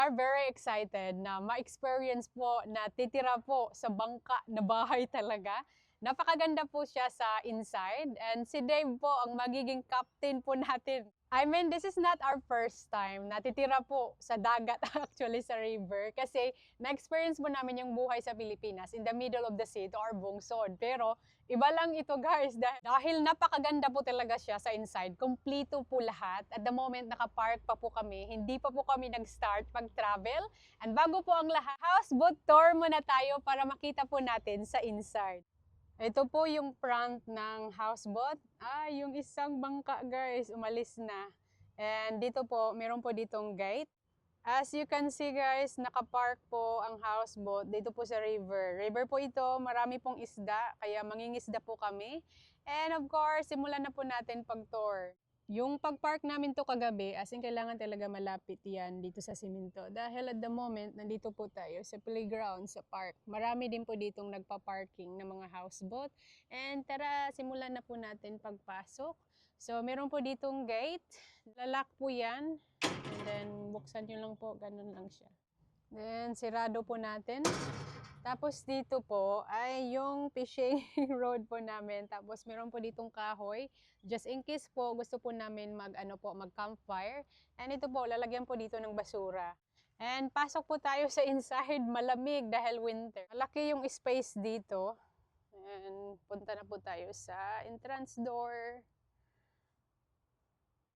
Are very excited na ma-experience po na titira po sa bangka na bahay talaga. Napakaganda po siya sa inside and si Dave po ang magiging captain po natin. I mean, this is not our first time na titira po sa dagat actually sa river kasi na-experience po namin yung buhay sa Pilipinas in the middle of the sea to our bungsod. Pero iba lang ito guys dahil napakaganda po talaga siya sa inside. Kompleto po lahat. At the moment nakapark pa po kami, hindi pa po kami nag-start pag-travel. And bago po ang lahat, houseboat tour muna tayo para makita po natin sa inside. Ito po yung front ng houseboat. Yung isang bangka guys, umalis na. And dito po, meron po ditong gate. As you can see guys, nakapark po ang houseboat dito po sa river. River po ito, marami pong isda, kaya mangingisda po kami. And of course, simulan na po natin pag-tour. Yung pag-park namin to kagabi, as in kailangan talaga malapit yan dito sa simento. Dahil at the moment, nandito po tayo sa playground, sa park. Marami din po ditong nagpa-parking ng mga houseboat. And tara, simulan na po natin pagpasok. So, meron po ditong gate. Lalak po yan. And then, buksan nyo lang po. Ganun lang siya. Then, sirado po natin. Tapos dito po ay yung fishing road po namin. Tapos meron po ditong kahoy. Just in case po gusto po namin mag-campfire. And ito po, lalagyan po dito ng basura. And pasok po tayo sa inside, malamig dahil winter. Malaki yung space dito. And punta na po tayo sa entrance door.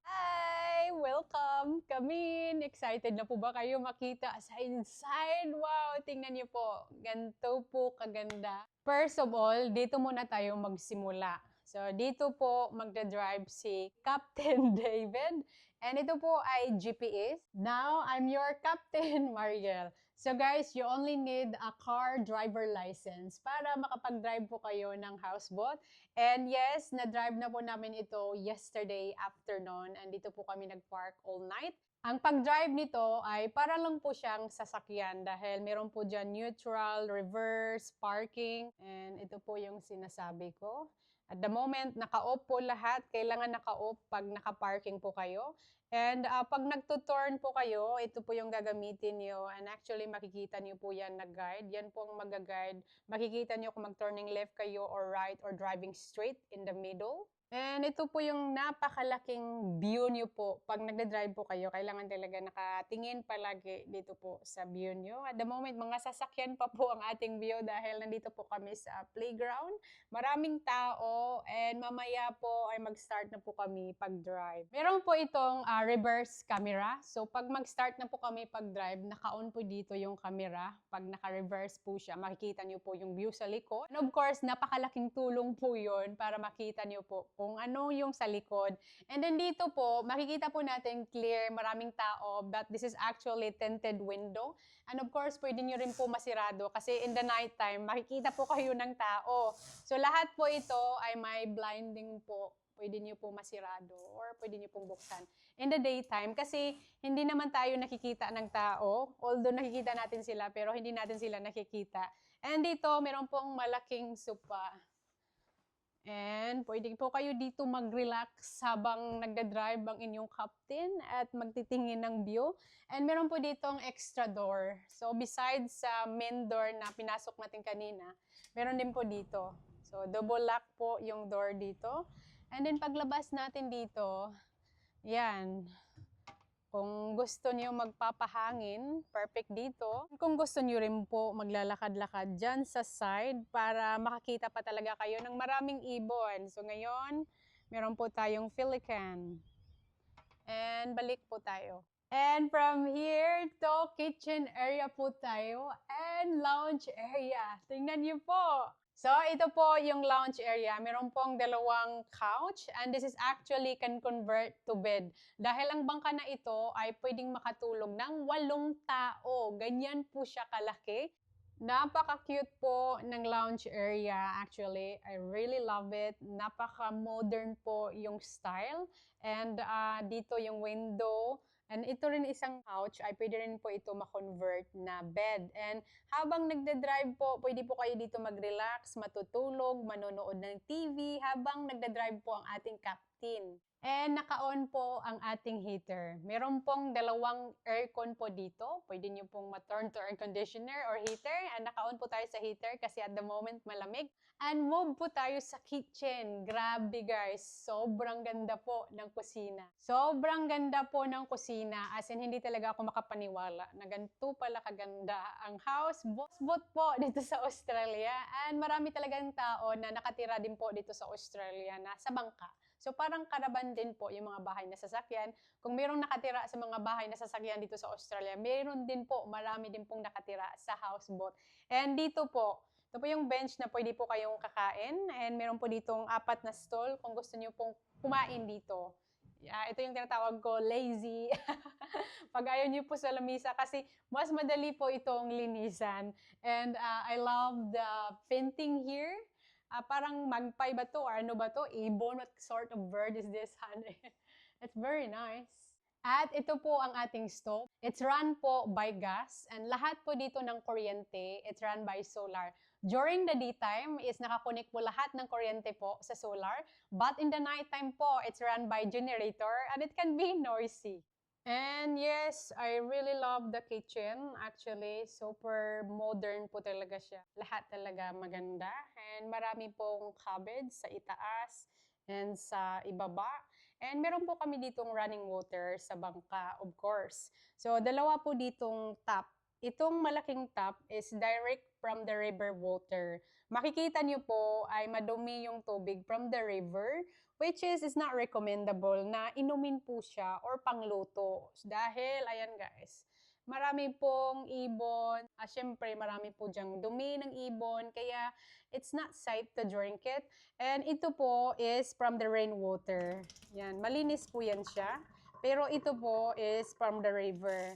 Hi! Welcome! Come in! Excited na po ba kayo makita sa inside? Wow! Tingnan niyo po. Ganito po kaganda. First of all, dito muna tayo magsimula. So, dito po magdadrive si Captain David. And ito po ay GPS. Now, I'm your Captain, Mariel. So guys, you only need a car driver license para makapag-drive po kayo ng houseboat. And yes, na-drive na po namin ito yesterday afternoon. And dito po kami nag-park all night. Ang pag-drive nito ay para lang po siyang sasakyan dahil meron po dyan neutral, reverse, parking. And ito po yung sinasabi ko. At the moment, naka-off po lahat. Kailangan naka-off pag naka-parking po kayo. And pag nagtuturn po kayo, ito po yung gagamitin nyo. And actually, makikita nyo po yan na guide. Yan po ang mag-guide. Makikita nyo kung mag-turning left kayo or right or driving straight in the middle. And ito po yung napakalaking view nyo po. Pag nagda-drive po kayo, kailangan talaga nakatingin palagi dito po sa view nyo. At the moment, mga sasakyan pa po ang ating view dahil nandito po kami sa playground. Maraming tao and mamaya po ay mag-start na po kami pag-drive. Meron po itong reverse camera. So pag mag-start na po kami pag-drive, naka-on po dito yung camera. Pag naka-reverse po siya, makikita nyo po yung view sa likod. And of course, napakalaking tulong po yun para makita nyo po kung ano yung sa likod. And then dito po, makikita po natin clear, maraming tao, but this is actually tinted window. And of course, pwede nyo rin po masirado kasi in the night time, makikita po kayo ng tao. So lahat po ito ay may blinding po. Pwede nyo po masirado or pwede nyo pong buksan. In the daytime, kasi hindi naman tayo nakikita ng tao. Although nakikita natin sila, pero hindi natin sila nakikita. And dito, meron pong malaking sopa. And pwede po kayo dito mag-relax habang nagda-drive ang inyong captain at magtitingin ng view. And meron po ditong extra door. So besides sa main door na pinasok natin kanina, meron din po dito. So double lock po yung door dito. And then paglabas natin dito, yan. Kung gusto niyo magpapahangin, perfect dito. Kung gusto niyo rin po maglalakad-lakad dyan sa side para makakita pa talaga kayo ng maraming ibon. So ngayon, meron po tayong pelican. And balik po tayo. And from here to kitchen area po tayo and lounge area. Tingnan niyo po. So, ito po yung lounge area. Meron pong dalawang couch and this is actually can convert to bed. Dahil ang bangka na ito ay pwedeng makatulog ng 8 tao. Ganyan po siya kalaki. Napaka-cute po ng lounge area actually. I really love it. Napaka-modern po yung style. And dito yung window. And ito rin isang couch ay pwede rin po ito ma-convert na bed. And habang nagde-drive po, pwede po kayo dito mag-relax, matutulog, manonood ng TV habang nagde-drive po ang ating captain. captain. And naka-on po ang ating heater. Meron pong dalawang aircon po dito. Pwede nyo pong ma-turn to air conditioner or heater. And naka-on po tayo sa heater kasi at the moment malamig. And move po tayo sa kitchen. Grabe guys, sobrang ganda po ng kusina. Sobrang ganda po ng kusina. As in, hindi talaga ako makapaniwala na ganito pala kaganda ang houseboat po dito sa Australia. And marami talagang tao na nakatira din po dito sa Australia na sa bangka. So parang karaban din po yung mga bahay na sasakyan. Kung mayroong nakatira sa mga bahay na sasakyan dito sa Australia, mayroon din po, marami din pong nakatira sa houseboat. And dito po, ito po yung bench na pwede po kayong kakain. And meron po ditong 4 na stall kung gusto niyo pong kumain dito. Ito yung tinatawag ko, lazy. Pag ayaw niyo po sa lamisa kasi mas madali po itong linisan. And I love the painting here. Parang magpay ba to or ano ba to? Ibon, what sort of bird is this, honey? It's very nice. At ito po ang ating stove. It's run po by gas and lahat po dito ng kuryente, it's run by solar. During the daytime is nakakonek po lahat ng kuryente po sa solar. But in the nighttime po, it's run by generator and it can be noisy. And yes, I really love the kitchen. Actually, super modern po talaga siya. Lahat talaga maganda. And marami pong cupboards sa itaas and sa ibaba. And meron po kami ditong running water sa bangka, of course. So, dalawa po ditong tap. Itong malaking tap is direct from the river water. Makikita niyo po ay madumi yung tubig from the river, which is not recommendable na inumin po siya or pangluto. Dahil, ayan guys, marami pong ibon. Syempre, marami po dyang dumi ng ibon. Kaya, it's not safe to drink it. And ito po is from the rainwater. Yan, malinis po yan siya. Pero ito po is from the river.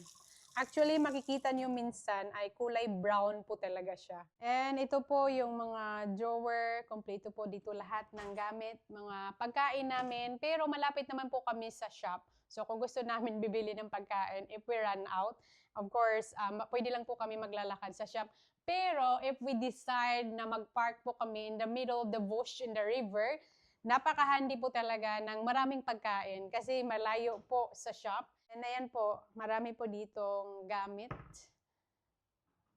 Actually, makikita nyo minsan ay kulay brown po talaga siya. And ito po yung mga drawer, kompleto po dito lahat ng gamit, mga pagkain namin. Pero malapit naman po kami sa shop. So kung gusto namin bibili ng pagkain, if we run out, of course, pwede lang po kami maglalakad sa shop. Pero if we decide na mag-park po kami in the middle of the bush in the river, napakahandi po talaga ng maraming pagkain kasi malayo po sa shop. And ayan po, marami po ditong gamit.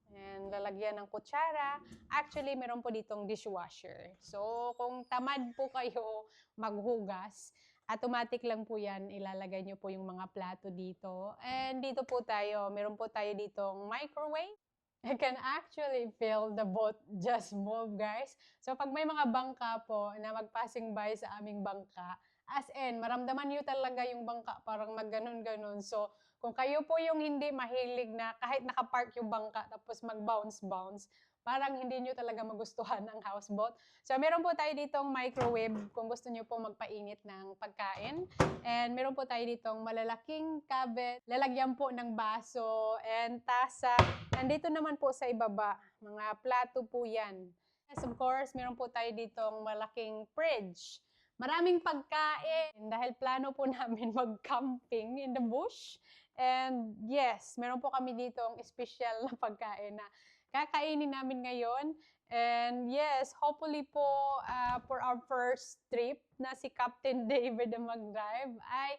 And lalagyan ng kutsara. Actually, meron po ditong dishwasher. So, kung tamad po kayo maghugas, automatic lang po yan. Ilalagay nyo po yung mga plato dito. And dito po tayo, meron po tayo ditong microwave. I can actually feel the boat just move, guys. So, pag may mga bangka po na mag-passing by sa aming bangka, as in, maramdaman nyo talaga yung bangka, parang mag-ganon-ganon. So, kung kayo po yung hindi mahilig na kahit nakapark yung bangka tapos mag-bounce-bounce, parang hindi nyo talaga magustuhan ang houseboat. So, meron po tayo ditong microwave kung gusto nyo po magpainit ng pagkain. And meron po tayo ditong malalaking cabinet, lalagyan po ng baso and tasa. Nandito naman po sa ibaba, mga plato po yan. Yes, of course, meron po tayo ditong malaking fridge. Maraming pagkain dahil plano po namin mag-camping in the bush. And yes, meron po kami ditong special na pagkain na kakainin namin ngayon. And yes, hopefully po for our first trip na si Captain David na mag-drive ay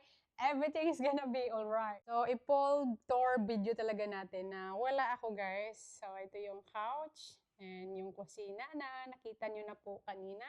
everything is gonna be alright. So, i-pull tour video talaga natin na wala ako guys. So, ito yung couch and yung kusina na nakita nyo na po kanina.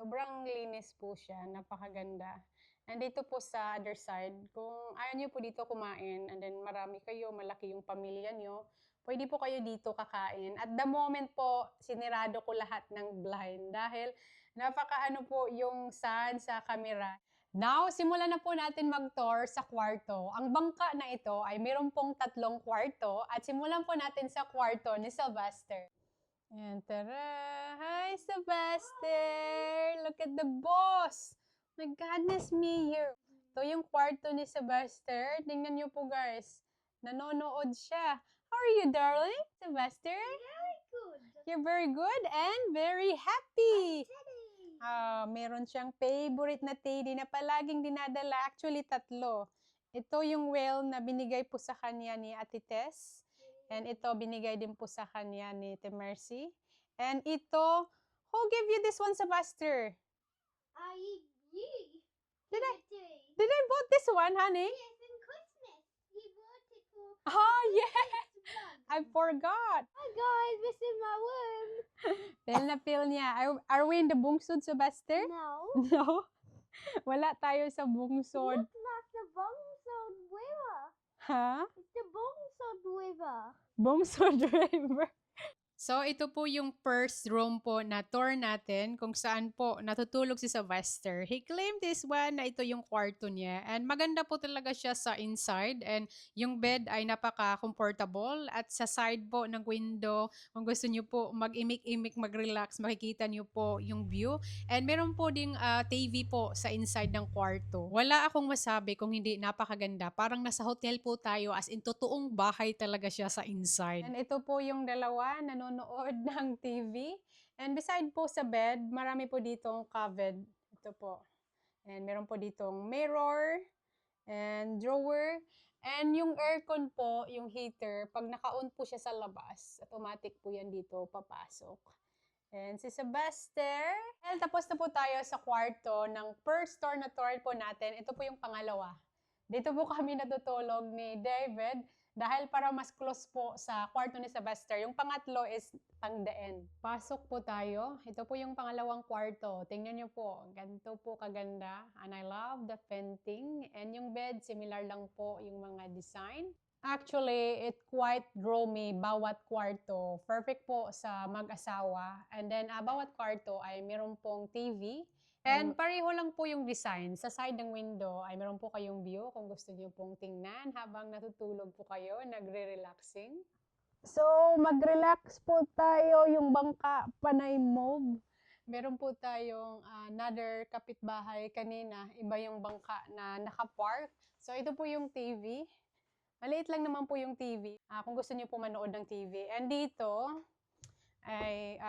Sobrang linis po siya, napakaganda. And dito po sa other side, kung ayaw nyo po dito kumain, and then marami kayo, malaki yung pamilya nyo, pwede po kayo dito kakain. At the moment po, sinirado ko lahat ng blind dahil napakaano po yung sun sa camera. Now, simulan na po natin mag-tour sa kwarto. Ang bangka na ito ay mayroon pong 3 kwarto at simulan po natin sa kwarto ni Sylvester. And tara! Hi, Sylvester! Look at the boss! My goodness me here! Ito yung kwarto ni Sylvester. Tingnan niyo po guys. Nanonood siya. How are you, darling? Sylvester? Very good. You're very good and very happy. Meron siyang favorite na teddy na palaging dinadala. Actually, 3. Ito yung whale na binigay po sa kanya ni Ate Tess. And ito, binigay din po sa kanya ni Ate Mercy. And ito, who gave you this one, Sylvester? You. Did I, Tree. did I bought this one, honey? Yes, in Christmas. He bought it for Oh, yeah. Christmas vlog. I forgot. Hi guys, this is my room. Feel na feel niya. Are we in the bungsod, Sylvester? No. No. Wala tayo sa bungsod. It's not the Bongsod River. Ha? It's the Bongsod River. Bungsod River. So, ito po yung first room po na tour natin kung saan po natutulog si Sylvester. He claimed this one na ito yung kwarto niya. And maganda po talaga siya sa inside. And yung bed ay napaka-comfortable. At sa side po ng window, kung gusto niyo po mag-imik-imik, mag-relax, makikita niyo po yung view. And meron po ding TV po sa inside ng kwarto. Wala akong masabi kung hindi napakaganda. Parang nasa hotel po tayo, as in totoong bahay talaga siya sa inside. And ito po yung dalawa nanonood ng TV. And beside po sa bed, marami po ditong cupboard. Ito po. And meron po ditong mirror and drawer. And yung aircon po, yung heater, pag naka-on po siya sa labas, automatic po yan dito papasok. And si Sylvester. And tapos na po tayo sa kwarto ng first tour na tour po natin. Ito po yung pangalawa. Dito po kami natutulog ni David dahil para mas close po sa kwarto ni Sylvester. Yung pangatlo is pang the end. Pasok po tayo. Ito po yung pangalawang kwarto. Tingnan nyo po. Ganito po kaganda. And I love the painting. And yung bed, similar lang po yung mga design. Actually, it quite roomy bawat kwarto. Perfect po sa mag-asawa. And then, bawat kwarto ay meron pong TV. And pareho lang po yung design. Sa side ng window ay meron po kayong view kung gusto niyo pong tingnan habang natutulog po kayo, nagre-relaxing. So, mag-relax po tayo yung bangka, panay mauve. Meron po tayong another kapitbahay kanina, iba yung bangka na nakapark. So, ito po yung TV. Maliit lang naman po yung TV. Kung gusto niyo po manood ng TV. And dito ay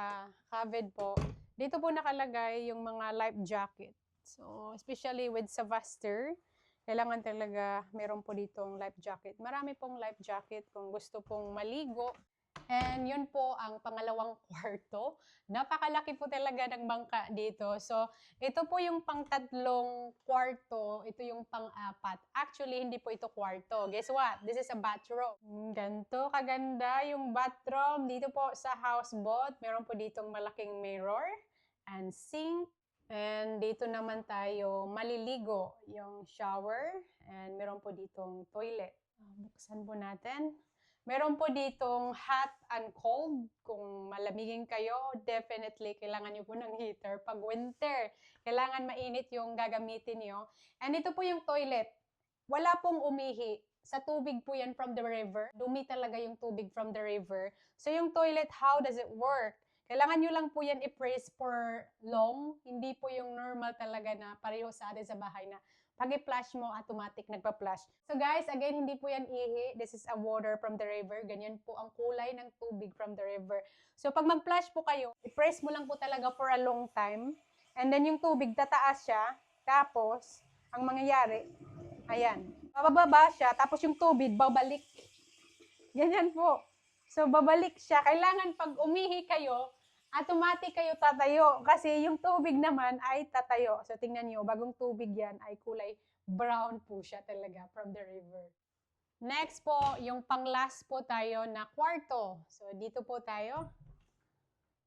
covered po. Dito po nakalagay yung mga life jacket. So, especially with Sylvester, kailangan talaga meron po ditong life jacket. Marami pong life jacket kung gusto pong maligo. And yun po ang pangalawang kwarto. Napakalaki po talaga ng bangka dito. So, ito po yung pang-tatlong kwarto. Ito yung pang-apat. Actually, hindi po ito kwarto. Guess what? This is a bathroom. Ganto kaganda yung bathroom. Dito po sa houseboat, meron po ditong malaking mirror and sink. And dito naman tayo maliligo, yung shower. And meron po ditong toilet. Buksan po natin. Meron po ditong hot and cold. Kung malamigin kayo, definitely kailangan nyo po ng heater. Pag winter, kailangan mainit yung gagamitin nyo. And ito po yung toilet. Wala pong umihi. Sa tubig po yan from the river. Dumi talaga yung tubig from the river. So yung toilet, how does it work? Kailangan nyo lang po yan i-press for long. Hindi po yung normal talaga na pareho sa atin sa bahay na pag i-flush mo, automatic nagpa-flush. So guys, again, hindi po yan ihi. This is a water from the river. Ganyan po ang kulay ng tubig from the river. So pag mag-flush po kayo, i-press mo lang po talaga for a long time. And then yung tubig, tataas siya. Tapos, ang mangyayari, ayan. Bababa siya, tapos yung tubig, babalik. Ganyan po. So, babalik siya. Kailangan pag umihi kayo, automatic kayo tatayo kasi yung tubig naman ay tatayo. So, tingnan nyo, bagong tubig yan ay kulay brown po siya talaga from the river. Next po, yung pang-last po tayo na kwarto. So, dito po tayo.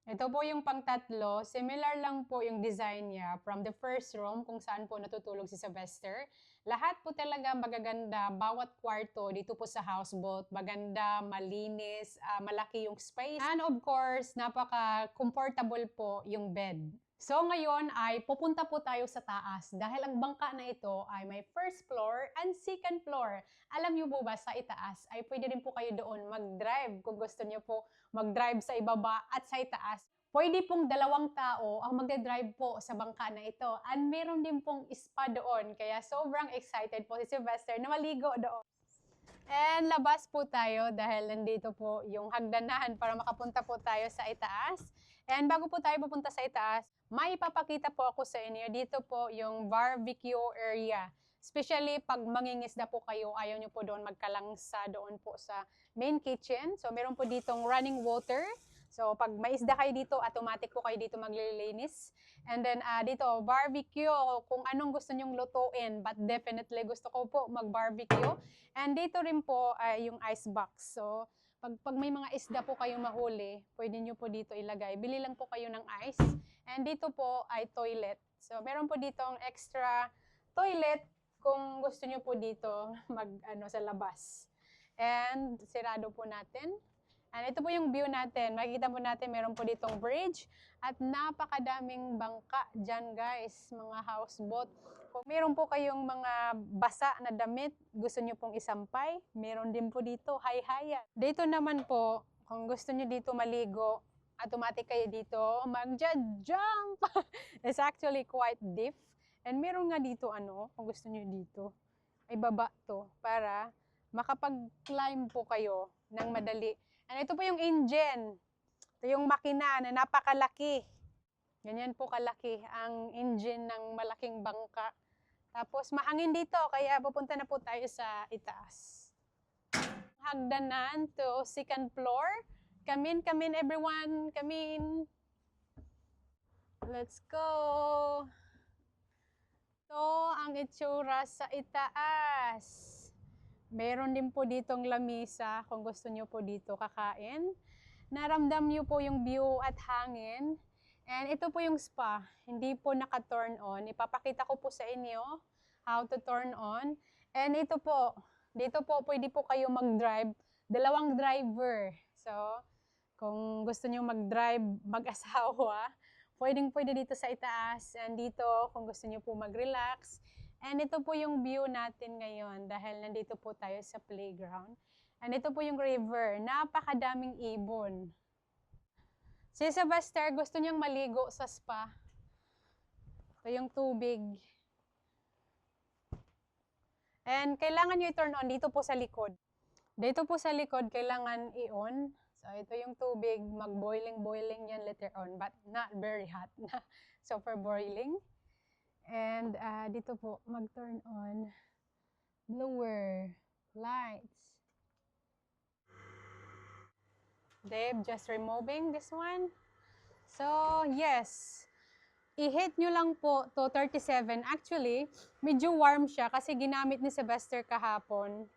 Ito po yung pang-tatlo. Similar lang po yung design niya from the first room kung saan po natutulog si Sylvester. Lahat po talaga magaganda, bawat kwarto dito po sa houseboat, maganda, malinis, malaki yung space. And of course, napaka-comfortable po yung bed. So ngayon ay pupunta po tayo sa taas dahil ang bangka na ito ay may first floor and second floor. Alam niyo po ba sa itaas ay pwede rin po kayo doon mag-drive kung gusto niyo po mag-drive sa ibaba at sa itaas. Pwede pong dalawang tao ang magdadrive po sa bangka na ito. And meron din pong spa doon. Kaya sobrang excited po si Sylvester na maligo doon. And labas po tayo dahil nandito po yung hagdanan para makapunta po tayo sa itaas. And bago po tayo pupunta sa itaas, may ipapakita po ako sa inyo. Dito po yung barbecue area. Especially pag mangingisda po kayo, ayaw nyo po doon magkalangsa doon po sa main kitchen. So meron po ditong running water. So, pag may isda kayo dito, automatic po kayo dito maglilinis. And then, dito, barbecue, kung anong gusto nyong lutuin. But definitely, gusto ko po mag-barbecue. And dito rin po, yung ice box. So, pag may mga isda po kayong mahuli, pwede nyo po dito ilagay. Bili lang po kayo ng ice. And dito po ay toilet. So, meron po dito ang extra toilet kung gusto nyo po dito sa labas. And, sirado po natin. And ito po yung view natin. Makikita po natin, meron po ditong bridge at napakadaming bangka dyan, guys. Mga houseboat. Kung meron po kayong mga basa na damit, gusto nyo pong isampay, meron din po dito, hay-hayan. Dito naman po, kung gusto nyo dito maligo, automatic kayo dito, mag-jump! It's actually quite deep. And meron nga dito, kung gusto nyo dito, ay baba to, para makapag-climb po kayo ng madali. And ito po yung engine. Ito yung makina na napakalaki. Ganyan po kalaki ang engine ng malaking bangka. Tapos mahangin dito, kaya pupunta na po tayo sa itaas. Hagdanan to second floor. Come in everyone. Come in. Let's go. Ito ang itsura sa itaas. Meron din po ditong lamisa kung gusto nyo po dito kakain. Naramdam nyo po yung view at hangin. And ito po yung spa. Hindi po naka-turn on. Ipapakita ko po sa inyo how to turn on. And ito po, dito po pwede po kayo mag-drive. Dalawang driver. So, kung gusto nyo mag-drive mag-asawa, pwede dito sa itaas. And dito, kung gusto nyo po mag-relax. And ito po yung view natin ngayon dahil nandito po tayo sa playground. And ito po yung river. Napakadaming ibon. Si Sebastian, gusto niyang maligo sa spa. Ito yung tubig. And kailangan nyo i-turn on dito po sa likod. Dito po sa likod, kailangan i-on. So ito yung tubig. Mag-boiling yan later on. But not very hot. Super boiling. And dito po, mag-turn on blower lights. Dave, just removing this one. So, yes. I-hit nyo lang po to 37. Actually, medyo warm siya kasi ginamit ni Sebastian kahapon.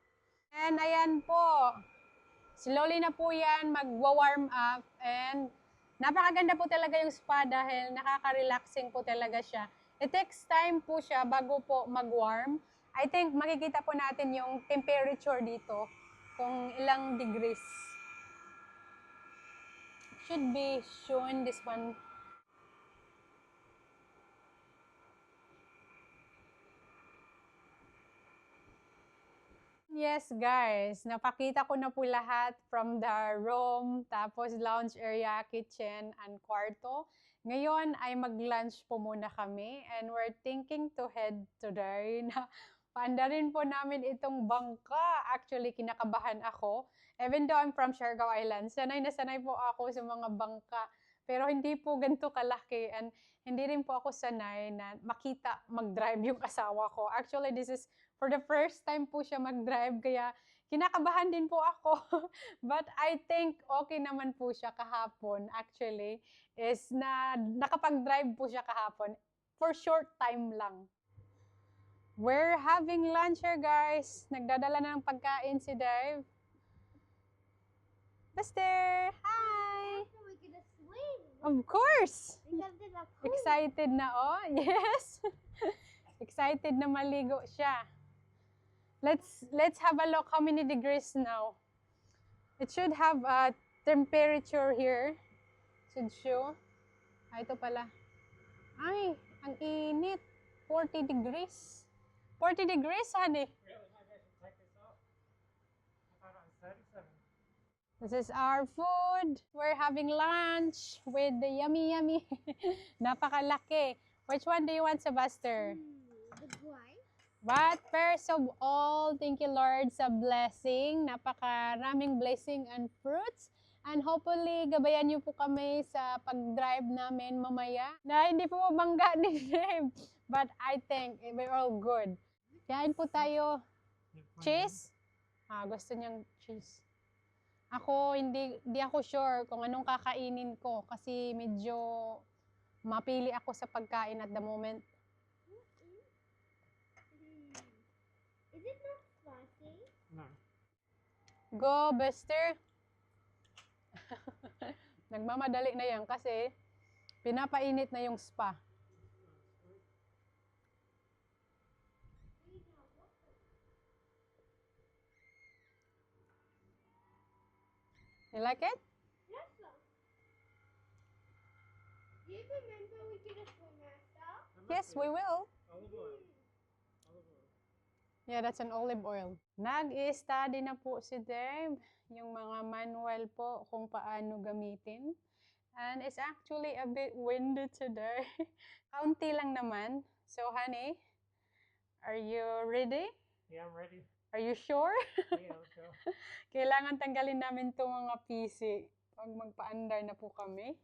And ayan po. Slowly na po yan magwa-warm up. And napakaganda po talaga yung spa dahil nakaka-relaxing po talaga siya. It takes time po siya bago po mag-warm. I think makikita po natin yung temperature dito kung ilang degrees. Should be shown this one. Yes, guys. Napakita ko na po lahat from the room, tapos lounge area, kitchen, and kwarto. Ngayon ay mag-lunch po muna kami and we're thinking to head to there. Paandarin po namin itong bangka. Actually, kinakabahan ako. Even though I'm from Siargao Island, sanay na sanay po ako sa mga bangka. Pero hindi po ganito kalaki and hindi rin po ako sanay na makita mag-drive yung asawa ko. Actually, this is for the first time po siya mag-drive, kaya kinakabahan din po ako. But I think okay naman po siya kahapon, actually, is na nakapag-drive po siya kahapon for short time lang. We're having lunch here, guys. Nagdadala na ng pagkain si Dave. Buster! Hi! After we're gonna swim. Of course! Because there's a pool. Excited na, oh. Yes! Excited na maligo siya. Let's have a look how many degrees now. It should have a temperature here. Should show. Ito pala. Ay, ang init. 40 degrees. 40 degrees, honey. This is our food. We're having lunch with the yummy. Napakalaki. Which one do you want, Sebastian? The guy. But first of all, thank you, Lord, sa blessing. Napakaraming blessing and fruits. And hopefully, gabayan niyo po kami sa pag-drive namin mamaya. Na hindi po mabangga ni Dave. But I think we're all good. Kain po tayo. Cheese? Gusto niyang cheese. Ako, hindi ako sure kung anong kakainin ko kasi medyo mapili ako sa pagkain at the moment. Is it not spicy? No. Go, Buster! Nagmamadali na yan kasi pinapainit na yung spa. You like it? Yes, sir. Do you remember we did a swim after? Yes, we will. Olive oil. Olive oil. Yeah, that's an olive oil. Nag-i-study na po si Dave, yung mga manual po kung paano gamitin. And it's actually a bit windy today. Kaunti lang naman. So, honey, are you ready? Yeah, I'm ready. Are you sure? Yeah, let's go. Kailangan tanggalin namin itong mga PC pag magpa-andar na po kami.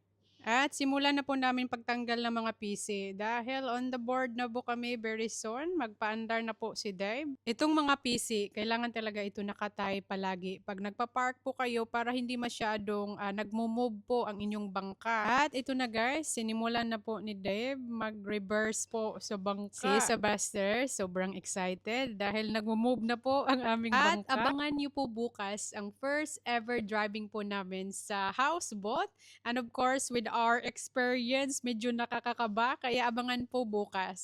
At simulan na po namin pagtanggal ng mga PC dahil on the board na po kami very soon. Magpa-andar na po si Dave. Itong mga PC, kailangan talaga ito nakatay palagi. Pag nagpa-park po kayo para hindi masyadong nagmo-move po ang inyong bangka. At ito na guys, sinimulan na po ni Dave mag-reverse po sa bangka. Si Sebastian, sobrang excited dahil nagmo-move na po ang aming bangka. At abangan niyo po bukas ang first ever driving po namin sa houseboat. And of course, with our experience, medyo nakakakaba, kaya abangan po bukas.